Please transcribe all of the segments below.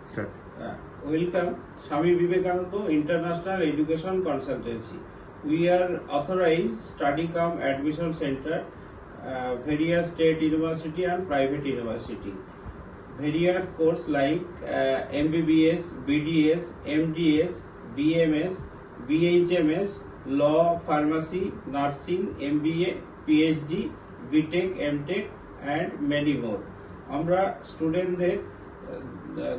Start. Welcome, Swami Vivekananda International Education Consultancy. We are authorized study cum admission center, various state university and private university. Various course like MBBS, BDS, MDS, BMS, BHMS, Law, Pharmacy, Nursing, MBA, PhD, BTech, MTech and many more. আমরা স্টুডেন্টদের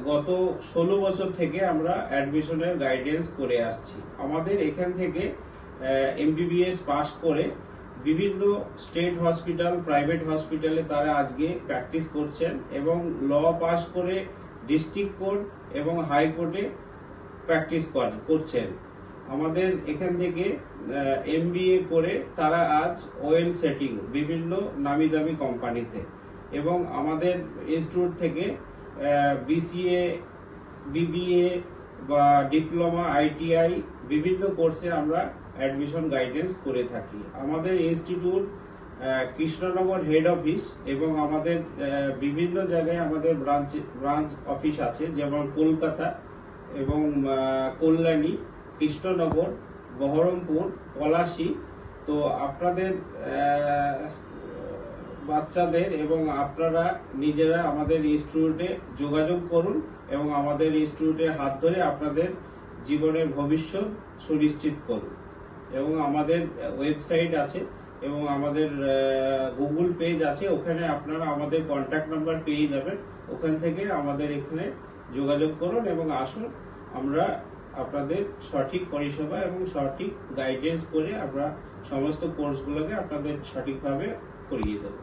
গত 16 বছর থেকে আমরা অ্যাডমিশনের guidance করে আসছি। আমাদের এখান থেকে এমবিবিএস পাস করে বিভিন্ন স্টেট হসপিটাল, প্রাইভেট হসপিটালে তারা আজকে প্র্যাকটিস করছেন এবং ল পাস করে ডিস্ট্রিক্ট কোর্ট এবং হাইকোর্টে প্র্যাকটিস করছেন। আমাদের এখান থেকে এমবিএ করে তারা আজ ওয়েল সেটিং বিভিন্ন নামি দামি কোম্পানিতে, এবং আমাদের ইনস্টিটিউট থেকে বিসিএ, বিবিএ বা ডিপ্লোমা, আইটিআই বিভিন্ন কোর্সে আমরা অ্যাডমিশন গাইডেন্স করে থাকি। আমাদের ইনস্টিটিউট কৃষ্ণনগর হেড অফিস এবং আমাদের বিভিন্ন জায়গায় আমাদের ব্রাঞ্চ অফিস আছে, যেমন কলকাতা এবং কল্যাণী, কৃষ্ণনগর, বহরমপুর, পলাশী। তো আপনাদের বাচ্চাদের এবং আপনারা নিজেরা আমাদের ইনস্টিটিউটে যোগাযোগ করুন এবং আমাদের ইনস্টিটিউটের হাত ধরে আপনাদের জীবনের ভবিষ্যৎ সুনিশ্চিত করুন। এবং আমাদের ওয়েবসাইট আছে এবং আমাদের গুগল পেজ আছে, ওখানে আপনারা আমাদের কন্ট্যাক্ট নাম্বার পেয়ে যাবেন। ওখান থেকে আমাদের এখানে যোগাযোগ করুন এবং আসুন, আমরা আপনাদের সঠিক পরিষেবা এবং সঠিক গাইডেন্স করে আমরা সমস্ত কোর্সগুলোকে আপনাদের সঠিকভাবে করিয়ে দেবো।